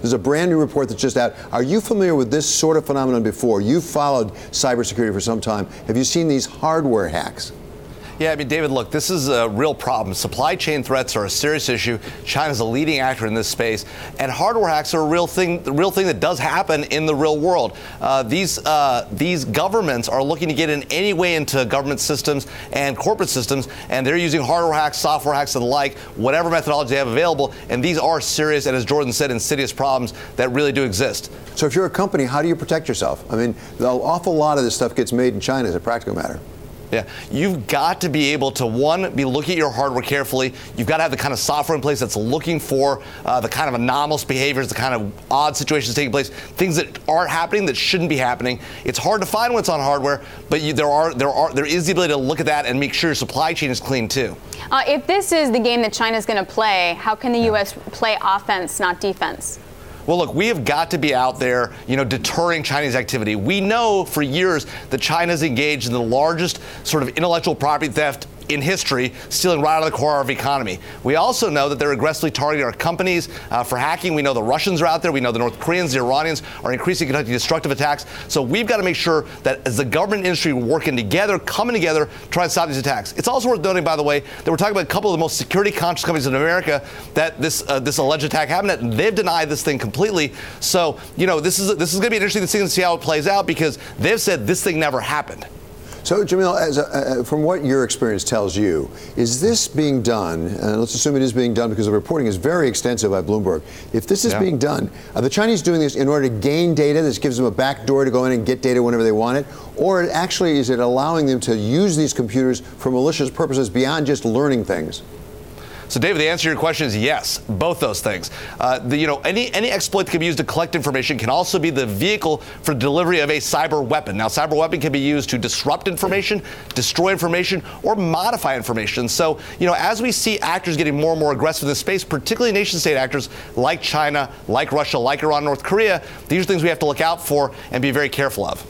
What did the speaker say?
There's a brand new report that's just out. Are you familiar with this sort of phenomenon before? You've followed cybersecurity for some time. Have you seen these hardware hacks? Yeah, I mean, David, look, this is a real problem. Supply chain threats are a serious issue. China's a leading actor in this space, and hardware hacks are a real thing, the real thing that does happen in the real world. These governments are looking to get in any way into government systems and corporate systems, and they're using hardware hacks, software hacks, and the like, whatever methodology they have available, and these are serious, and as Jordan said, insidious problems that really do exist. So if you're a company, how do you protect yourself? I mean, an awful lot of this stuff gets made in China as a practical matter. Yeah, you've got to be able to, one, be looking at your hardware carefully. You've got to have the kind of software in place that's looking for the kind of anomalous behaviors, the kind of odd situations taking place, things that aren't happening that shouldn't be happening. It's hard to find what's on hardware, but there is the ability to look at that and make sure your supply chain is clean too. If this is the game that China's going to play, how can the U.S. play offense, not defense? Well, look, we have got to be out there, deterring Chinese activity. We know for years that China's engaged in the largest sort of intellectual property theft in history, stealing right out of the core of our economy. We also know that they're aggressively targeting our companies for hacking. We know the Russians are out there. We know the North Koreans, the Iranians are increasingly conducting destructive attacks. So we've got to make sure that as the government industry, we're working together, coming together, trying to stop these attacks. It's also worth noting, by the way, that we're talking about a couple of the most security-conscious companies in America that this alleged attack happened at, and they've denied this thing completely. So, this is going to be an interesting thing to see how it plays out because they've said this thing never happened. So, Jamil, from what your experience tells you, is this being done, and let's assume it is being done because the reporting is very extensive by Bloomberg. If this is being done, are the Chinese doing this in order to gain data? This gives them a back door to go in and get data whenever they want it? Or actually is it allowing them to use these computers for malicious purposes beyond just learning things? So, David, the answer to your question is yes, both those things. Any exploit that can be used to collect information can also be the vehicle for delivery of a cyber weapon. Now, cyber weapon can be used to disrupt information, destroy information, or modify information. So, as we see actors getting more and more aggressive in this space, particularly nation-state actors like China, like Russia, like Iran, North Korea, these are things we have to look out for and be very careful of.